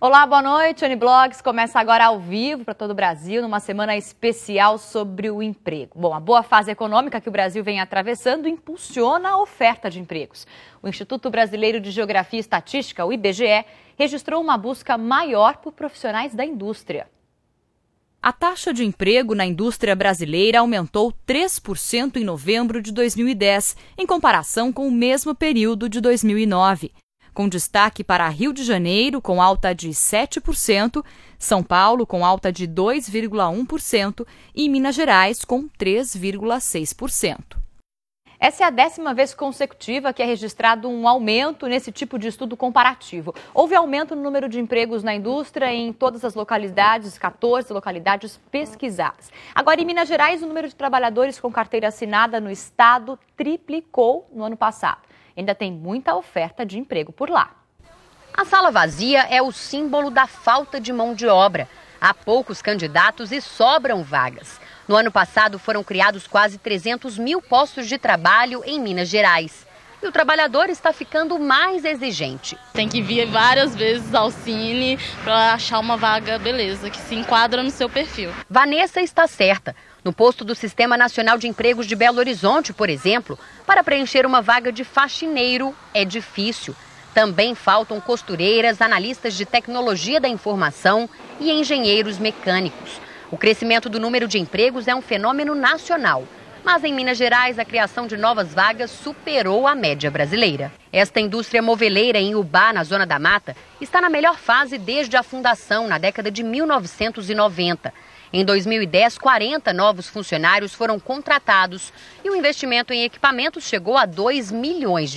Olá, boa noite. Uniblogs começa agora ao vivo para todo o Brasil, numa semana especial sobre o emprego. Bom, a boa fase econômica que o Brasil vem atravessando impulsiona a oferta de empregos. O Instituto Brasileiro de Geografia e Estatística, o IBGE, registrou uma busca maior por profissionais da indústria. A taxa de emprego na indústria brasileira aumentou 3% em novembro de 2010, em comparação com o mesmo período de 2009. Com destaque para Rio de Janeiro, com alta de 7%, São Paulo, com alta de 2,1% e Minas Gerais, com 3,6%. Essa é a 10ª vez consecutiva que é registrado um aumento nesse tipo de estudo comparativo. Houve aumento no número de empregos na indústria em todas as localidades, 14 localidades pesquisadas. Agora, em Minas Gerais, o número de trabalhadores com carteira assinada no estado triplicou no ano passado. Ainda tem muita oferta de emprego por lá. A sala vazia é o símbolo da falta de mão de obra. Há poucos candidatos e sobram vagas. No ano passado foram criados quase 300 mil postos de trabalho em Minas Gerais. E o trabalhador está ficando mais exigente. Tem que vir várias vezes ao Cine para achar uma vaga, beleza, que se enquadra no seu perfil. Vanessa está certa. No posto do Sistema Nacional de Empregos de Belo Horizonte, por exemplo, para preencher uma vaga de faxineiro é difícil. Também faltam costureiras, analistas de tecnologia da informação e engenheiros mecânicos. O crescimento do número de empregos é um fenômeno nacional. Mas em Minas Gerais, a criação de novas vagas superou a média brasileira. Esta indústria moveleira em Ubá, na Zona da Mata, está na melhor fase desde a fundação, na década de 1990. Em 2010, 40 novos funcionários foram contratados e o investimento em equipamentos chegou a R$2 milhões.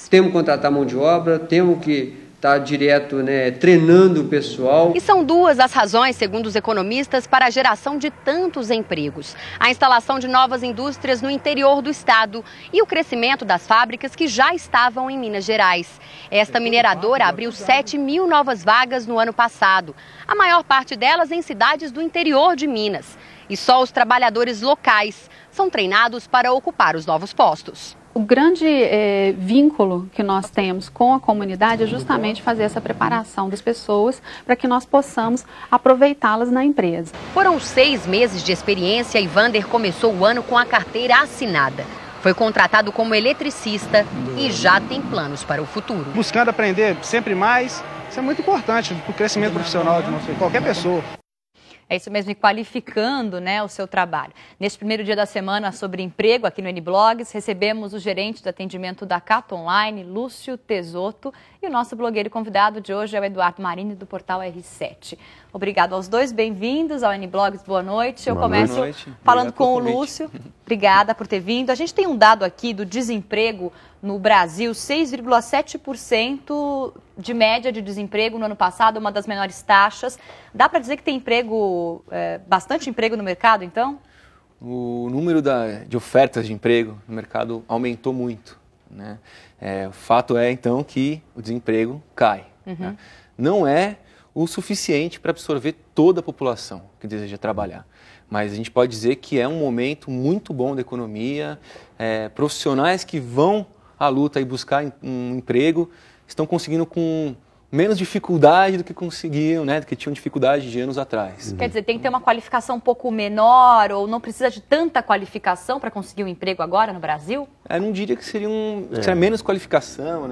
Temos que contratar mão de obra, temos que estar direto, treinando o pessoal. E são duas as razões, segundo os economistas, para a geração de tantos empregos. A instalação de novas indústrias no interior do estado e o crescimento das fábricas que já estavam em Minas Gerais. Esta mineradora abriu 7 mil novas vagas no ano passado, a maior parte delas em cidades do interior de Minas. E só os trabalhadores locais são treinados para ocupar os novos postos. O grande vínculo que nós temos com a comunidade é justamente fazer essa preparação das pessoas para que nós possamos aproveitá-las na empresa. Foram 6 meses de experiência e Vander começou o ano com a carteira assinada. Foi contratado como eletricista e já tem planos para o futuro. Buscando aprender sempre mais, isso é muito importante para o crescimento profissional de qualquer pessoa. É isso mesmo, e qualificando, o seu trabalho. Neste primeiro dia da semana sobre emprego aqui no Uniblogs, recebemos o gerente de atendimento da Cato Online, Lúcio Tesoto, e o nosso blogueiro convidado de hoje é o Eduardo Marini, do portal R7. Obrigado aos dois, bem-vindos ao Uniblogs, boa noite. Eu começo falando com o Lúcio. Obrigada por ter vindo. A gente tem um dado aqui do desemprego no Brasil, 6,7% de média de desemprego no ano passado, uma das menores taxas. Dá para dizer que tem emprego, bastante emprego no mercado, então? O número de ofertas de emprego no mercado aumentou muito, o fato é, então, que o desemprego cai. Não é o suficiente para absorver toda a população que deseja trabalhar. Mas a gente pode dizer que é um momento muito bom da economia, profissionais que vão à luta e buscar um emprego estão conseguindo com menos dificuldade do que conseguiam, do que tinham dificuldade de anos atrás. Quer dizer, tem que ter uma qualificação um pouco menor ou não precisa de tanta qualificação para conseguir um emprego agora no Brasil? Eu não diria que seria menos qualificação,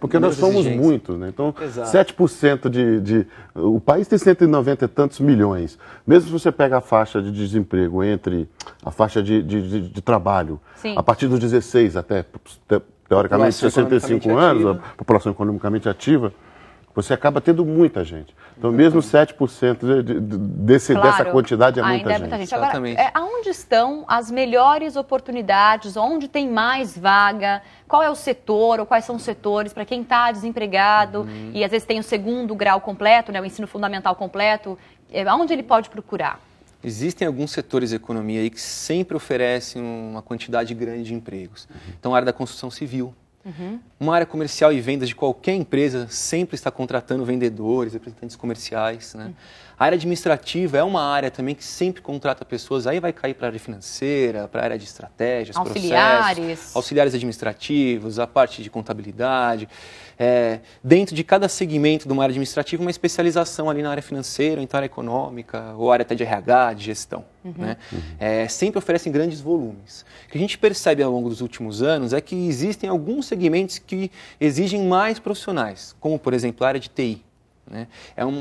porque nós somos muitos, Então, exato. 7% o país tem 190 e tantos milhões. Mesmo se você pega a faixa de desemprego entre a faixa de trabalho, sim, a partir dos 16 até teoricamente 65 anos, a população economicamente ativa, você acaba tendo muita gente. Então, mesmo 7% dessa quantidade é muita gente. Agora, aonde estão as melhores oportunidades? Onde tem mais vaga? Qual é o setor ou quais são os setores para quem está desempregado e às vezes tem o segundo grau completo, o ensino fundamental completo? Aonde ele pode procurar? Existem alguns setores da economia aí que sempre oferecem uma quantidade grande de empregos. Então, a área da construção civil. Uma área comercial e vendas de qualquer empresa sempre está contratando vendedores, representantes comerciais. A área administrativa é uma área também que sempre contrata pessoas, aí vai cair para a área financeira, para a área de estratégias, processos, auxiliares administrativos, a parte de contabilidade. Dentro de cada segmento de uma área administrativa, uma especialização ali na área financeira, então área econômica, ou área até de RH, de gestão. Né? Sempre oferecem grandes volumes. O que a gente percebe ao longo dos últimos anos é que existem alguns segmentos que exigem mais profissionais, como, por exemplo, a área de TI. Né?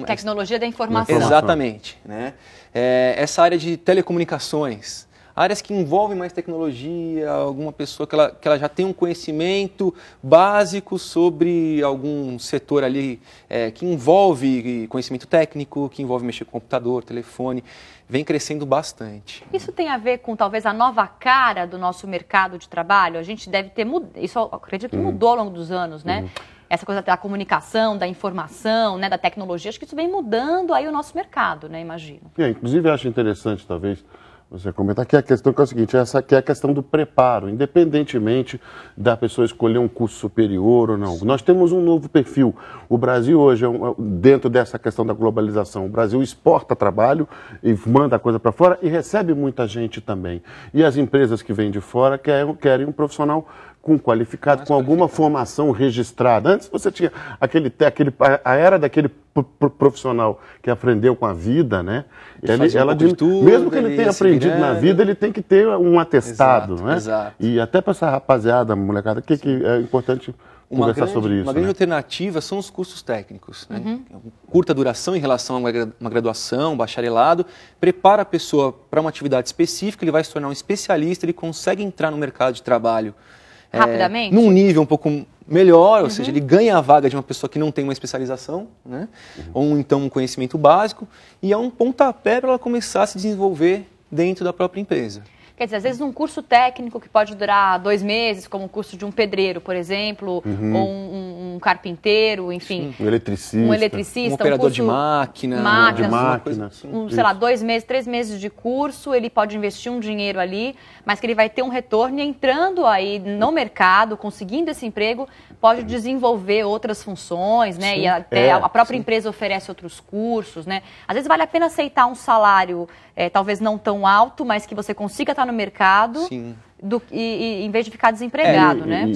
Tecnologia da informação. Exatamente. Né? Essa área de telecomunicações, áreas que envolvem mais tecnologia, alguma pessoa que ela já tem um conhecimento básico sobre algum setor ali que envolve conhecimento técnico, que envolve mexer com computador, telefone, vem crescendo bastante. Isso tem a ver com talvez a nova cara do nosso mercado de trabalho? A gente deve ter mudado, isso eu acredito que mudou ao longo dos anos, né? Essa coisa da comunicação, da informação, né, da tecnologia, acho que isso vem mudando aí o nosso mercado, né, imagino. Inclusive, eu acho interessante, talvez, você comentar que a questão que é o seguinte, essa que é a questão do preparo, independentemente da pessoa escolher um curso superior ou não. Nós temos um novo perfil. O Brasil hoje, dentro dessa questão da globalização, o Brasil exporta trabalho e manda coisa para fora e recebe muita gente também. E as empresas que vêm de fora querem um profissional qualificado, com alguma formação registrada. Antes você tinha a era daquele profissional que aprendeu com a vida, né? Mesmo que ele tenha aprendido na vida, ele tem que ter um atestado, né? Exato. E até para essa rapaziada, molecada, que é importante conversar sobre isso. Uma grande alternativa são os cursos técnicos, né? Curta duração em relação a uma graduação, bacharelado, prepara a pessoa para uma atividade específica, ele vai se tornar um especialista, ele consegue entrar no mercado de trabalho rapidamente? Num nível um pouco melhor, ou seja, ele ganha a vaga de uma pessoa que não tem uma especialização, né? Ou então um conhecimento básico, e é um pontapé para ela começar a se desenvolver dentro da própria empresa. Quer dizer, às vezes um curso técnico que pode durar 2 meses, como o curso de um pedreiro, por exemplo, ou um carpinteiro, enfim. Um eletricista. Um operador de máquinas. Sei lá, 2 meses, 3 meses de curso, ele pode investir um dinheiro ali, mas que ele vai ter um retorno e entrando aí no mercado, conseguindo esse emprego, pode desenvolver outras funções, né? E até a própria empresa oferece outros cursos, né? Às vezes vale a pena aceitar um salário, talvez não tão alto, mas que você consiga estar no mercado, em vez de ficar desempregado, né?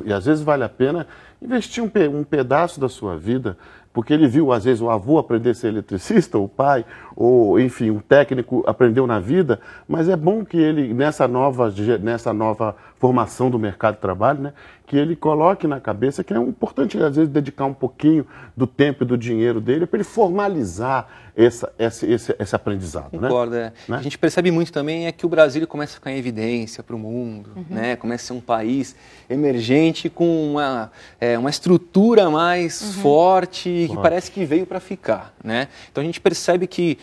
E às vezes vale a pena investir um pedaço da sua vida, porque ele viu, às vezes, o avô aprender a ser eletricista, o pai, ou, enfim, um técnico aprendeu na vida, mas é bom que ele, nessa nova formação do mercado de trabalho, né, que ele coloque na cabeça que é importante, às vezes, dedicar um pouquinho do tempo e do dinheiro dele para ele formalizar esse aprendizado. Concordo, né? A gente percebe muito também que o Brasil começa a ficar em evidência para o mundo, né? Começa a ser um país emergente com uma estrutura mais forte, que parece que veio para ficar, né? Então a gente percebe que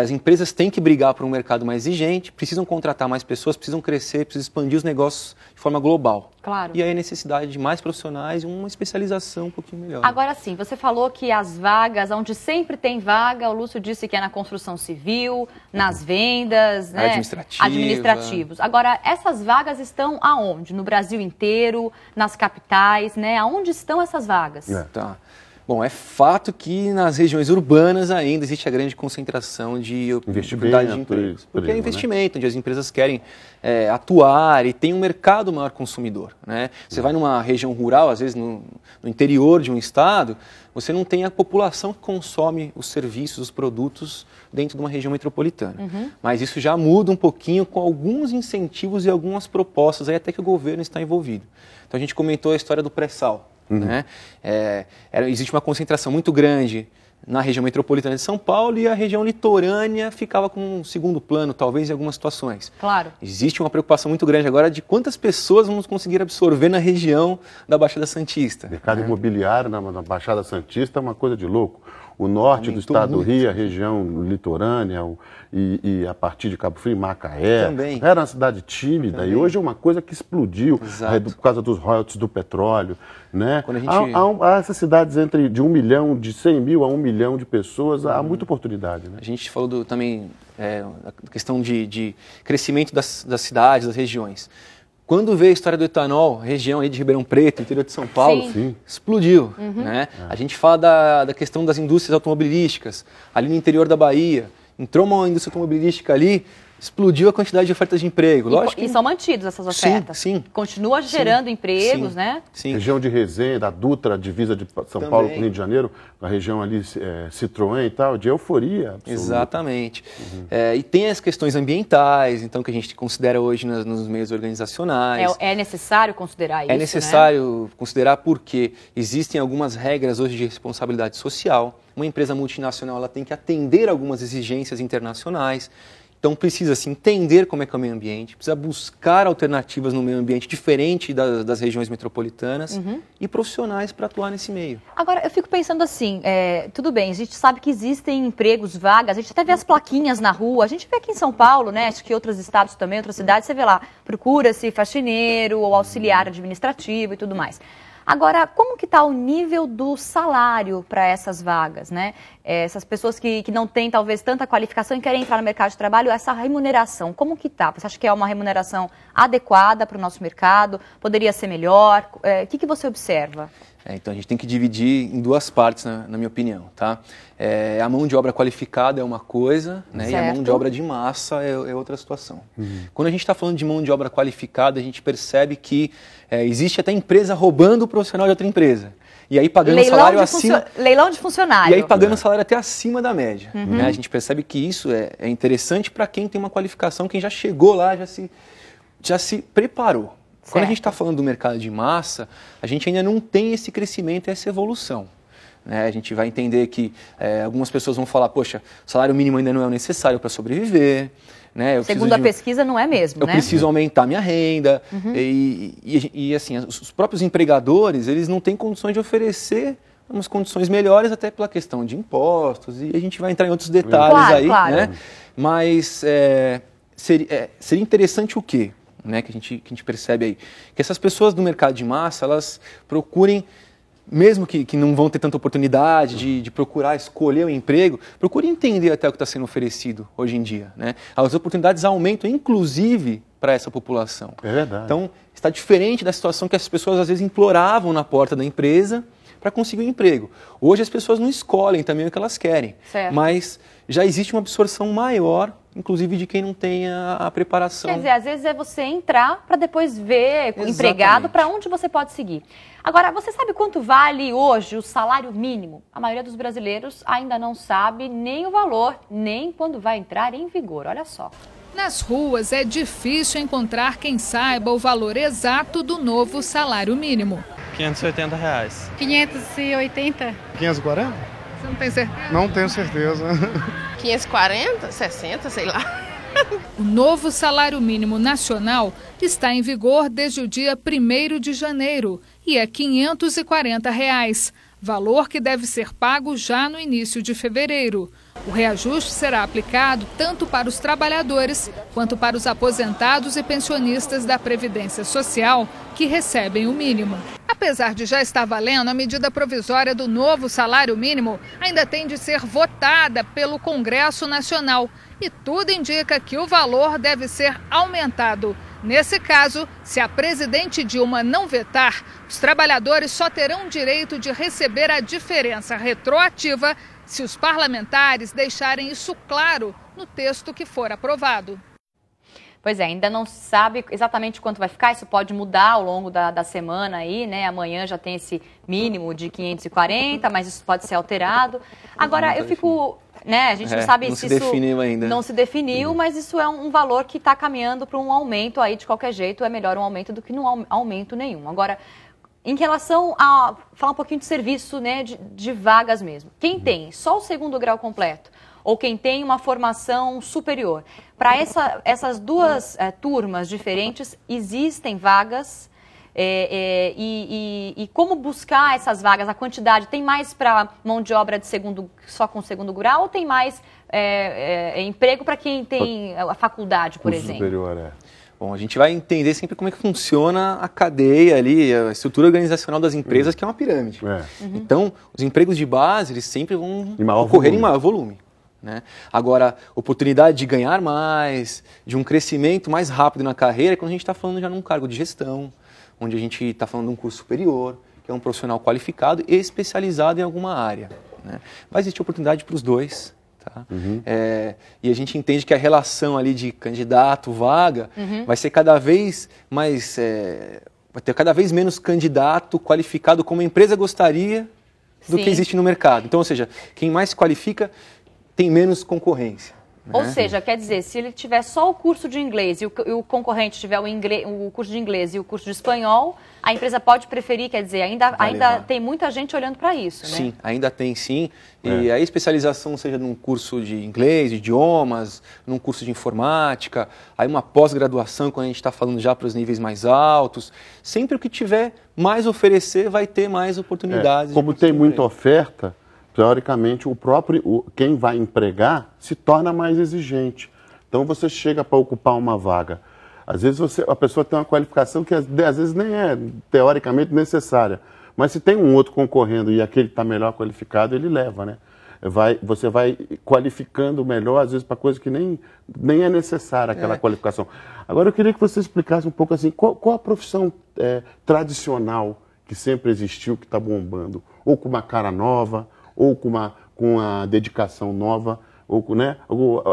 as empresas têm que brigar por um mercado mais exigente, precisam contratar mais pessoas, precisam crescer, precisam expandir os negócios de forma global. Claro. E aí a necessidade de mais profissionais e uma especialização um pouquinho melhor. Agora sim, você falou que as vagas, onde sempre tem vaga, o Lúcio disse que é na construção civil, nas vendas, né? Administrativos. Agora, essas vagas estão aonde? No Brasil inteiro, nas capitais, né? Aonde estão essas vagas? Tá. Bom, é fato que nas regiões urbanas ainda existe a grande concentração de oportunidade de empregos. Porque é investimento, onde as empresas querem atuar e tem um mercado maior consumidor, né? Você vai numa região rural, às vezes no interior de um estado, você não tem a população que consome os serviços, os produtos dentro de uma região metropolitana. Mas isso já muda um pouquinho com alguns incentivos e algumas propostas, aí até que o governo está envolvido. Então a gente comentou a história do pré-sal. Né? Existe uma concentração muito grande na região metropolitana de São Paulo e a região litorânea ficava com um segundo plano, talvez em algumas situações. Claro. Existe uma preocupação muito grande agora de quantas pessoas vamos conseguir absorver na região da Baixada Santista. O mercado imobiliário na Baixada Santista é uma coisa de louco. O norte do estado do Rio, a região litorânea e a partir de Cabo Frio, Macaé. Também. Era uma cidade tímida e hoje é uma coisa que explodiu por causa dos royalties do petróleo. Né? Há essas cidades de 1 milhão, de 100 mil a 1 milhão de pessoas, há muita oportunidade. Né? A gente falou também da questão de crescimento das cidades, das regiões. Quando veio a história do etanol, região aí de Ribeirão Preto, interior de São Paulo, explodiu. Né? A gente fala da questão das indústrias automobilísticas, ali no interior da Bahia. Entrou uma indústria automobilística ali, explodiu a quantidade de ofertas de emprego. Lógico e são mantidas essas ofertas. Sim. Continua gerando empregos, né? Sim. Região de Resende, a Dutra, a divisa de São Paulo com o Rio de Janeiro, a região ali, Citroën e tal, de euforia absoluta. Exatamente. E tem as questões ambientais, então, que a gente considera hoje nos meios organizacionais. É necessário considerar isso, É necessário considerar porque existem algumas regras hoje de responsabilidade social. Uma empresa multinacional ela tem que atender algumas exigências internacionais. Então precisa se entender como é que é o meio ambiente, precisa buscar alternativas no meio ambiente diferente das regiões metropolitanas e profissionais para atuar nesse meio. Agora, eu fico pensando assim, tudo bem, a gente sabe que existem empregos, vagas, a gente até vê as plaquinhas na rua, a gente vê aqui em São Paulo, né, acho que outros estados também, outras cidades, você vê lá, procura-se faxineiro ou auxiliar administrativo e tudo mais. Agora, como que está o nível do salário para essas vagas, né? Essas pessoas que não têm, talvez, tanta qualificação e querem entrar no mercado de trabalho, essa remuneração, como que está? Você acha que é uma remuneração adequada para o nosso mercado? Poderia ser melhor? O que você observa? Então, a gente tem que dividir em duas partes, na minha opinião, tá? A mão de obra qualificada é uma coisa, né? E a mão de obra de massa é outra situação. Quando a gente está falando de mão de obra qualificada, a gente percebe que existe até empresa roubando o profissional de outra empresa. E aí pagando salário acima... Leilão de funcionário. E aí pagando salário até acima da média. Né? A gente percebe que isso é interessante para quem tem uma qualificação, quem já chegou lá, já se preparou. Quando a gente está falando do mercado de massa, a gente ainda não tem esse crescimento, essa evolução. Né? A gente vai entender que algumas pessoas vão falar, poxa, o salário mínimo ainda não é o necessário para sobreviver. Né? Segundo a pesquisa, não é mesmo, né? Eu preciso aumentar minha renda. E assim, os próprios empregadores, eles não têm condições de oferecer umas condições melhores, até pela questão de impostos. E a gente vai entrar em outros detalhes né? Mas seria interessante o quê? Né, que a gente percebe aí, que essas pessoas do mercado de massa, elas procurem, mesmo que não vão ter tanta oportunidade de procurar escolher o emprego, procurem entender até o que está sendo oferecido hoje em dia. Né? As oportunidades aumentam, inclusive, para essa população. É verdade. Então, está diferente da situação que as pessoas, às vezes, imploravam na porta da empresa para conseguir um emprego. Hoje, as pessoas não escolhem também o que elas querem, mas já existe uma absorção maior, inclusive de quem não tem a preparação. Quer dizer, às vezes é você entrar para depois ver empregado para onde você pode seguir. Agora, você sabe quanto vale hoje o salário mínimo? A maioria dos brasileiros ainda não sabe nem o valor, nem quando vai entrar em vigor. Olha só. Nas ruas é difícil encontrar quem saiba o valor exato do novo salário mínimo. R$580. 580? 540? Você não tem certeza? Não tenho certeza. 540, 60, sei lá. O novo salário mínimo nacional está em vigor desde o dia 1º de janeiro e é R$ 540, valor que deve ser pago já no início de fevereiro. O reajuste será aplicado tanto para os trabalhadores quanto para os aposentados e pensionistas da Previdência Social que recebem o mínimo. Apesar de já estar valendo, a medida provisória do novo salário mínimo ainda tem de ser votada pelo Congresso Nacional e tudo indica que o valor deve ser aumentado. Nesse caso, se a presidente Dilma não vetar, os trabalhadores só terão direito de receber a diferença retroativa se os parlamentares deixarem isso claro no texto que for aprovado. Pois é, ainda não se sabe exatamente quanto vai ficar, isso pode mudar ao longo da semana aí, né? Amanhã já tem esse mínimo de 540, mas isso pode ser alterado. Agora, eu fico, né, a gente não sabe se isso definiu ainda. Não se definiu, mas isso é um valor que está caminhando para um aumento aí, de qualquer jeito, é melhor um aumento do que não aumento nenhum. Agora, em relação a falar um pouquinho de serviço, né, de vagas mesmo. Quem tem só o 2º grau completo ou quem tem uma formação superior, para essas duas turmas diferentes, existem vagas e como buscar essas vagas? A quantidade tem mais para mão de obra só com 2º grau ou tem mais emprego para quem tem a faculdade, por exemplo? Superior, Bom, a gente vai entender sempre como é que funciona a cadeia ali, a estrutura organizacional das empresas, que é uma pirâmide. Então, os empregos de base, eles sempre vão ocorrer em maior volume. né? Agora, oportunidade de ganhar mais, de um crescimento mais rápido na carreira, é quando a gente está falando já num cargo de gestão, onde a gente está falando de um curso superior, que é um profissional qualificado e especializado em alguma área, né? Vai existir oportunidade para os dois. Tá? E a gente entende que a relação ali de candidato-vaga vai ser cada vez mais... vai ter cada vez menos candidato qualificado como a empresa gostaria do que existe no mercado. Então, ou seja, quem mais se qualifica tem menos concorrência. Ou seja, quer dizer, se ele tiver só o curso de inglês e o concorrente tiver o curso de inglês e o curso de espanhol, a empresa pode preferir, quer dizer, ainda tem muita gente olhando para isso, né? Sim, ainda tem sim. E a especialização, seja num curso de inglês, de idiomas, num curso de informática, aí uma pós-graduação, quando a gente está falando já para os níveis mais altos, sempre o que tiver mais oferecer vai ter mais oportunidades. Como tem muita oferta, teoricamente, quem vai empregar se torna mais exigente. Então, você chega para ocupar uma vaga. Às vezes, a pessoa tem uma qualificação que, às vezes, nem é teoricamente necessária. Mas se tem um outro concorrendo e aquele está melhor qualificado, ele leva, né? Você vai qualificando melhor, às vezes, para coisa que nem é necessária aquela qualificação. Agora, eu queria que você explicasse um pouco assim, qual a profissão tradicional que sempre existiu, que está bombando? Ou com uma cara nova, ou com uma dedicação nova, né?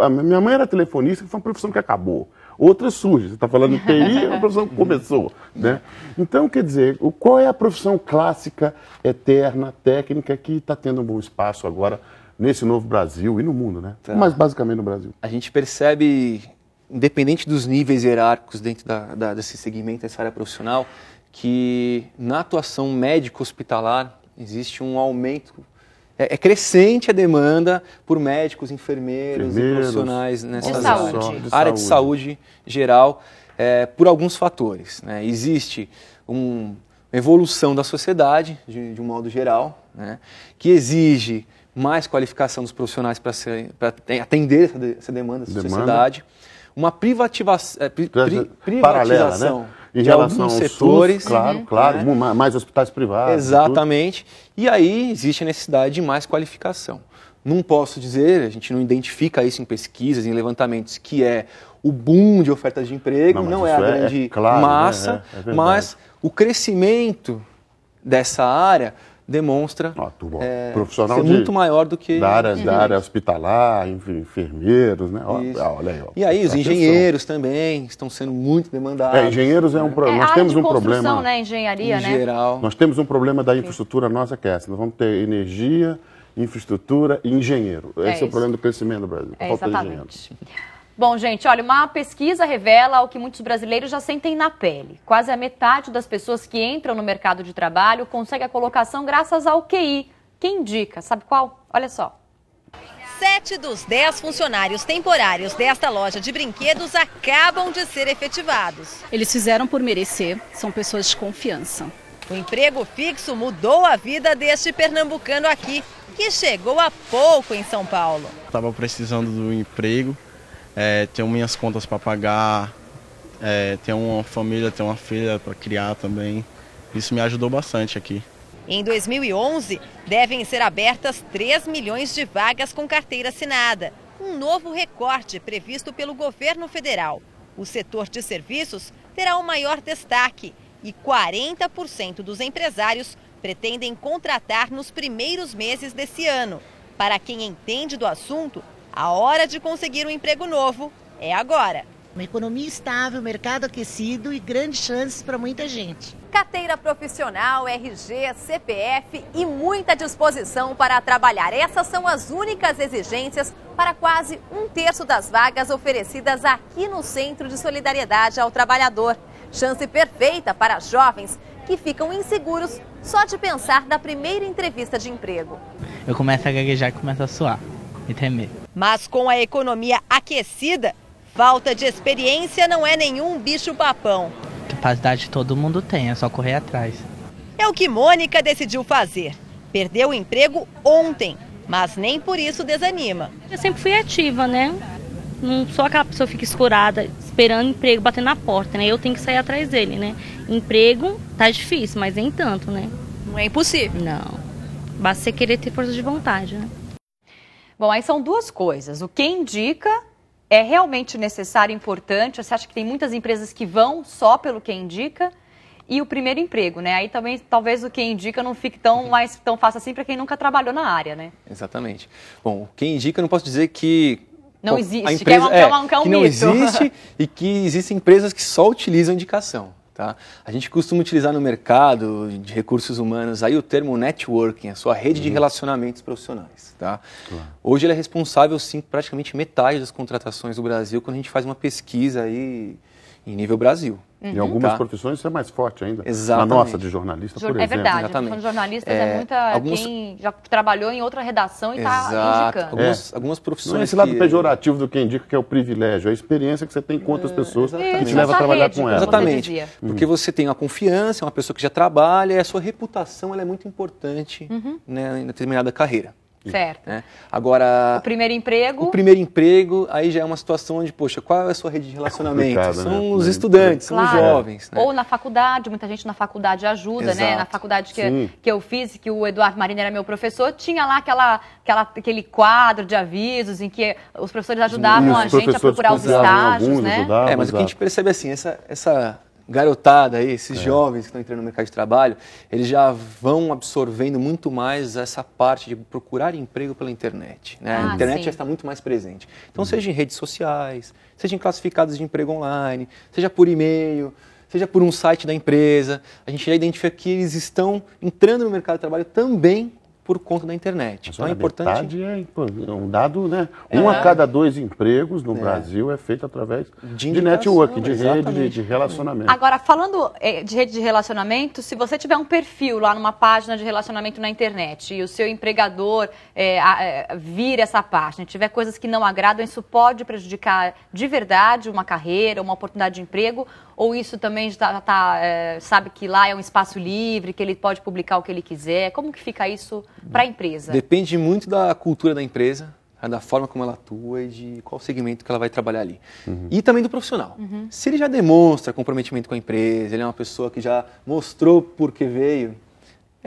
A minha mãe era telefonista, que foi uma profissão que acabou. Outra surge, você está falando de TI, é uma profissão que começou, né? Então, quer dizer, qual é a profissão clássica, eterna, técnica, que está tendo um bom espaço agora nesse novo Brasil e no mundo, né? Mas basicamente no Brasil. A gente percebe, independente dos níveis hierárquicos dentro desse segmento, dessa área profissional, que na atuação médico-hospitalar existe um aumento. É crescente a demanda por médicos, enfermeiros e profissionais nessa área de saúde geral, por alguns fatores, né? Existe uma evolução da sociedade, de um modo geral, né? Que exige mais qualificação dos profissionais para atender essa demanda da sociedade. Uma privatização paralela, né? Em de alguns setores. SUS, claro, mais hospitais privados. Exatamente. E aí existe a necessidade de mais qualificação. Não posso dizer, a gente não identifica isso em pesquisas, em levantamentos, que é o boom de ofertas de emprego, não é a grande massa, mas o crescimento dessa área demonstra profissional ser muito maior do que... Da área hospitalar, enfermeiros, né? Olha aí, e aí os engenheiros também estão sendo muito demandados. Engenheiros é um problema. Nós temos um problema, né? Engenharia, em geral. Nós temos um problema da infraestrutura nossa, que é essa. Nós vamos ter energia, infraestrutura e engenheiro. Esse é o problema do crescimento do Brasil. Falta de engenheiro. Bom, gente, olha, uma pesquisa revela o que muitos brasileiros já sentem na pele. Quase a metade das pessoas que entram no mercado de trabalho consegue a colocação graças ao QI. Quem indica? Sabe qual? Olha só. 7 dos 10 funcionários temporários desta loja de brinquedos acabam de ser efetivados. Eles fizeram por merecer, são pessoas de confiança. O emprego fixo mudou a vida deste pernambucano aqui, que chegou há pouco em São Paulo. Estava precisando do emprego. Tenho minhas contas para pagar, tenho uma família, tenho uma filha para criar também. Isso me ajudou bastante aqui. Em 2011, devem ser abertas 3 milhões de vagas com carteira assinada. Um novo recorte previsto pelo governo federal. O setor de serviços terá o maior destaque e 40% dos empresários pretendem contratar nos primeiros meses desse ano. Para quem entende do assunto, a hora de conseguir um emprego novo é agora. Uma economia estável, mercado aquecido e grandes chances para muita gente. Carteira profissional, RG, CPF e muita disposição para trabalhar. Essas são as únicas exigências para quase 1/3 das vagas oferecidas aqui no Centro de Solidariedade ao Trabalhador. Chance perfeita para jovens que ficam inseguros só de pensar na primeira entrevista de emprego. Eu começo a gaguejar e começo a suar e tremer. Mas com a economia aquecida, falta de experiência não é nenhum bicho-papão. Capacidade todo mundo tem, é só correr atrás. É o que Mônica decidiu fazer. Perdeu o emprego ontem, mas nem por isso desanima. Eu sempre fui ativa, né? Não sou aquela pessoa que fica escurada, esperando emprego bater na porta, né? Eu tenho que sair atrás dele, né? Emprego tá difícil, mas nem tanto, né? Não é impossível. Não. Basta você querer ter força de vontade, né? Bom, aí são duas coisas. O Quem Indica é realmente necessário e importante? Você acha que tem muitas empresas que vão só pelo Quem Indica? E o primeiro emprego, né? Aí também talvez o Quem Indica não fique tão fácil assim para quem nunca trabalhou na área, né? Exatamente. Bom, o Quem Indica não posso dizer que não existe, a empresa, que é um que mito. Não existe e que existem empresas que só utilizam indicação. Tá? A gente costuma utilizar no mercado de recursos humanos aí o termo networking, a sua rede de relacionamentos profissionais. Tá? Claro. Hoje ele é responsável, sim, praticamente metade das contratações do Brasil quando a gente faz uma pesquisa aí em nível Brasil. Em algumas profissões isso é mais forte ainda. Exatamente. Na nossa, de jornalista, por exemplo. É verdade, exatamente. A de jornalistas é muita quem já trabalhou em outra redação e está indicando. Algumas profissões. Esse lado pejorativo do Quem Indica, que é o privilégio, a experiência que você tem com outras pessoas que te leva a trabalhar com elas. Exatamente. Porque você tem uma confiança, é uma pessoa que já trabalha, e a sua reputação ela é muito importante né, em determinada carreira. Certo. Né? Agora, o primeiro emprego? O primeiro emprego, aí já é uma situação onde, poxa, qual é a sua rede de relacionamento? São os estudantes, são os jovens. Né? Ou na faculdade, muita gente na faculdade ajuda, Exato. né? Na faculdade que eu fiz, que o Eduardo Marini era meu professor, tinha lá aquele quadro de avisos em que os professores ajudavam a gente a procurar os estágios, né? Mas o que a gente percebe é assim, essa garotada aí, esses jovens que estão entrando no mercado de trabalho, eles já vão absorvendo muito mais essa parte de procurar emprego pela internet. Né? A internet já está muito mais presente. Então, seja em redes sociais, seja em classificados de emprego online, seja por e-mail, seja por um site da empresa, a gente já identifica que eles estão entrando no mercado de trabalho também por conta da internet. Então é importante. É um dado, né? Um a cada 2 empregos no Brasil é feito através de networking, de rede, de relacionamento. Agora, falando de rede de relacionamento, se você tiver um perfil lá numa página de relacionamento na internet e o seu empregador vir essa página e tiver coisas que não agradam, isso pode prejudicar de verdade uma carreira, uma oportunidade de emprego? Ou isso também sabe que lá é um espaço livre, que ele pode publicar o que ele quiser? Como que fica isso para a empresa? Depende muito da cultura da empresa, da forma como ela atua e de qual segmento que ela vai trabalhar ali. E também do profissional. Se ele já demonstra comprometimento com a empresa, ele é uma pessoa que já mostrou por que veio,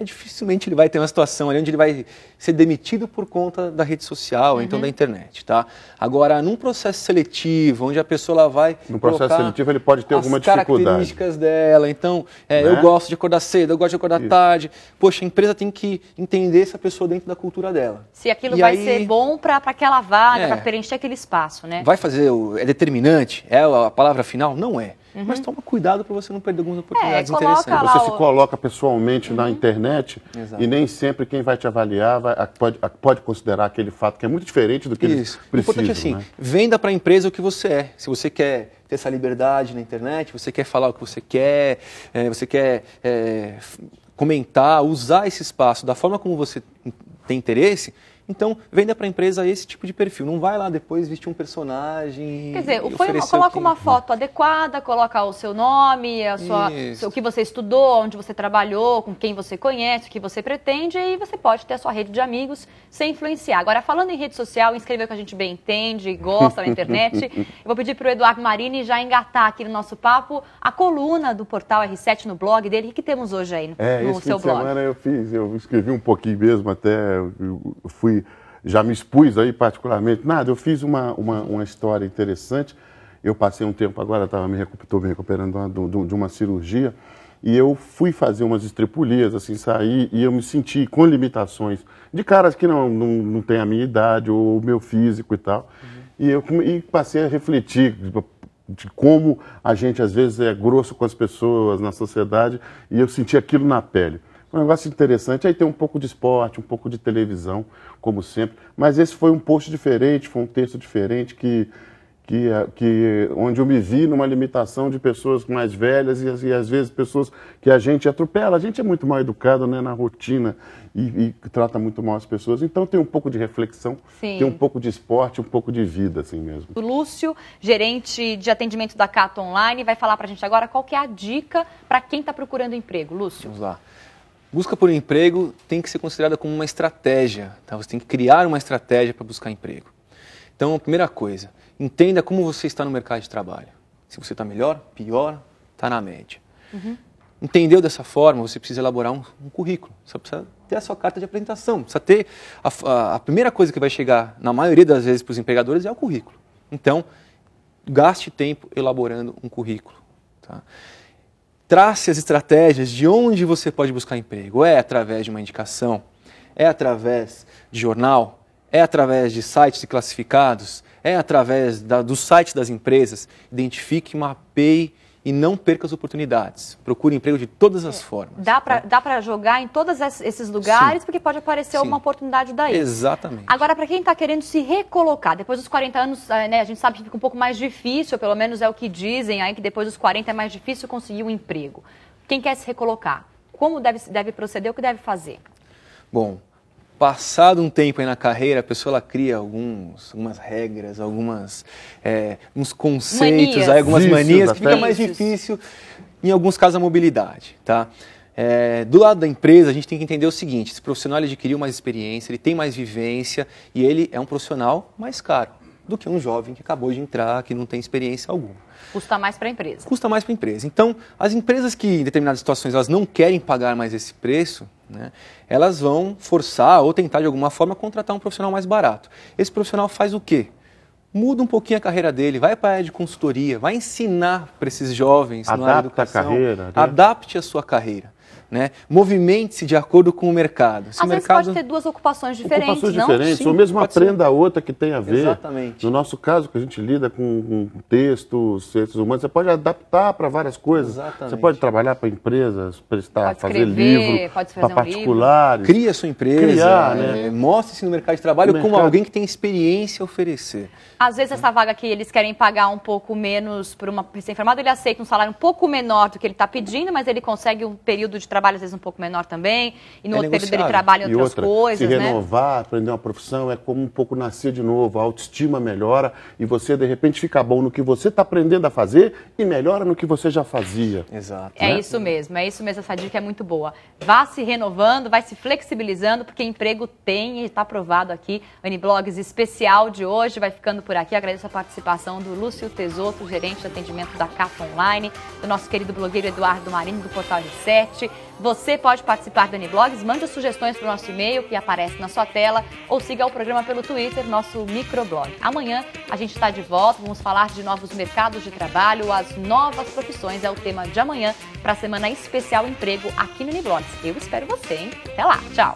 dificilmente ele vai ter uma situação ali onde ele vai ser demitido por conta da rede social, então da internet, tá? Agora, num processo seletivo, onde a pessoa ela vai no processo seletivo ele pode ter alguma dificuldade. As características dela, então, eu gosto de acordar cedo, eu gosto de acordar tarde. Poxa, a empresa tem que entender essa pessoa dentro da cultura dela. Se aquilo vai ser bom para aquela vaga, para preencher aquele espaço, né? Vai fazer, é determinante? É a palavra final? Não é. Mas toma cuidado para você não perder algumas oportunidades interessantes. Você se coloca pessoalmente na internet e nem sempre quem vai te avaliar pode considerar aquele fato que é muito diferente do que eles precisam. O importante é assim, venda para a empresa o que você é. Se você quer ter essa liberdade na internet, você quer falar o que você quer comentar, usar esse espaço da forma como você tem interesse, então venda para a empresa esse tipo de perfil. Não vai lá depois vestir um personagem. Quer dizer, coloca uma foto adequada, coloca o seu nome, o que você estudou, onde você trabalhou, com quem você conhece, o que você pretende, e aí você pode ter a sua rede de amigos sem influenciar. Agora, falando em rede social, inscrever que a gente bem entende e gosta da internet, eu vou pedir para o Eduardo Marini já engatar aqui no nosso papo a coluna do Portal R7 no blog dele. O que temos hoje aí no seu blog? Semana eu escrevi um pouquinho mesmo, até já me expus aí particularmente. Eu fiz uma história interessante. Eu passei um tempo agora, estou me recuperando de uma cirurgia, e eu fui fazer umas estripulias, assim, saí, e eu me senti com limitações de caras que não têm a minha idade ou o meu físico e tal. E passei a refletir de como a gente às vezes é grosso com as pessoas na sociedade, e eu senti aquilo na pele. Um negócio interessante, aí tem um pouco de esporte, um pouco de televisão, como sempre, mas esse foi um post diferente, foi um texto diferente onde eu me vi numa limitação de pessoas mais velhas e às vezes pessoas que a gente atropela. A gente é muito mal educado, né, na rotina e trata muito mal as pessoas. Então tem um pouco de reflexão, tem um pouco de esporte, um pouco de vida, assim mesmo. O Lúcio, gerente de atendimento da Cato Online, vai falar pra gente agora qual que é a dica para quem está procurando emprego. Lúcio. Vamos lá. Busca por um emprego tem que ser considerada como uma estratégia, tá? Você tem que criar uma estratégia para buscar emprego. Então, a primeira coisa, entenda como você está no mercado de trabalho. Se você está melhor, pior, está na média. Entendeu dessa forma, você precisa elaborar um currículo, você precisa ter a sua carta de apresentação, precisa ter a primeira coisa que vai chegar, na maioria das vezes, para os empregadores é o currículo. Então, gaste tempo elaborando um currículo. Tá? Trace as estratégias de onde você pode buscar emprego. É através de uma indicação, é através de jornal, é através de sites classificados, é através do site das empresas. Identifique, mapeie e não perca as oportunidades. Procure emprego de todas as formas. Dá para jogar em todos esses lugares, porque pode aparecer uma oportunidade daí. Exatamente. Agora, para quem está querendo se recolocar, depois dos 40 anos, né, a gente sabe que fica um pouco mais difícil, pelo menos é o que dizem aí, que depois dos 40 é mais difícil conseguir um emprego. Quem quer se recolocar, como deve proceder, o que deve fazer? Bom, passado um tempo aí na carreira, a pessoa ela cria algumas regras, uns conceitos, algumas manias, que fica mais difícil, em alguns casos, a mobilidade. Tá? Do lado da empresa, a gente tem que entender o seguinte, esse profissional ele adquiriu mais experiência, ele tem mais vivência e ele é um profissional mais caro do que um jovem que acabou de entrar, que não tem experiência alguma. Custa mais para a empresa. Custa mais para a empresa. Então, as empresas que em determinadas situações elas não querem pagar mais esse preço, né, elas vão forçar ou tentar de alguma forma contratar um profissional mais barato. Esse profissional faz o quê? Muda um pouquinho a carreira dele, vai para a área de consultoria, vai ensinar para esses jovens na área de educação. Adapta a carreira. Né? Adapte a sua carreira. Né? Movimente-se de acordo com o mercado. Às vezes pode ter duas ocupações diferentes, ocupações diferentes, ou mesmo aprenda a outra que tem a ver. Exatamente. No nosso caso, que a gente lida com textos, ciências humanas, você pode adaptar para várias coisas. Exatamente. Você pode trabalhar para empresas, fazer livro, para particulares. Cria a sua empresa, né? Mostre-se no mercado de trabalho como alguém que tem experiência a oferecer. Às vezes essa vaga que eles querem pagar um pouco menos por uma recém-formada, ele aceita um salário um pouco menor do que ele está pedindo, mas ele consegue um período de trabalho às vezes um pouco menor também, e no outro período ele trabalha em outras coisas, se renovar, aprender uma profissão, é como um pouco nascer de novo, a autoestima melhora e você de repente fica bom no que você está aprendendo a fazer e melhora no que você já fazia. Exato. É isso mesmo, essa dica é muito boa. Vá se renovando, vai se flexibilizando, porque emprego tem e está aprovado aqui. O N-Blogs especial de hoje vai ficando por aqui. Agradeço a participação do Lúcio Tesoto, gerente de atendimento da Capa Online, do nosso querido blogueiro Eduardo Marinho, do Portal R7. Você pode participar do N-Blogs, mande sugestões para o nosso e-mail que aparece na sua tela ou siga o programa pelo Twitter, nosso microblog. Amanhã a gente está de volta, vamos falar de novos mercados de trabalho, as novas profissões é o tema de amanhã para a Semana Especial Emprego aqui no N-Blogs. Eu espero você, hein? Até lá, tchau!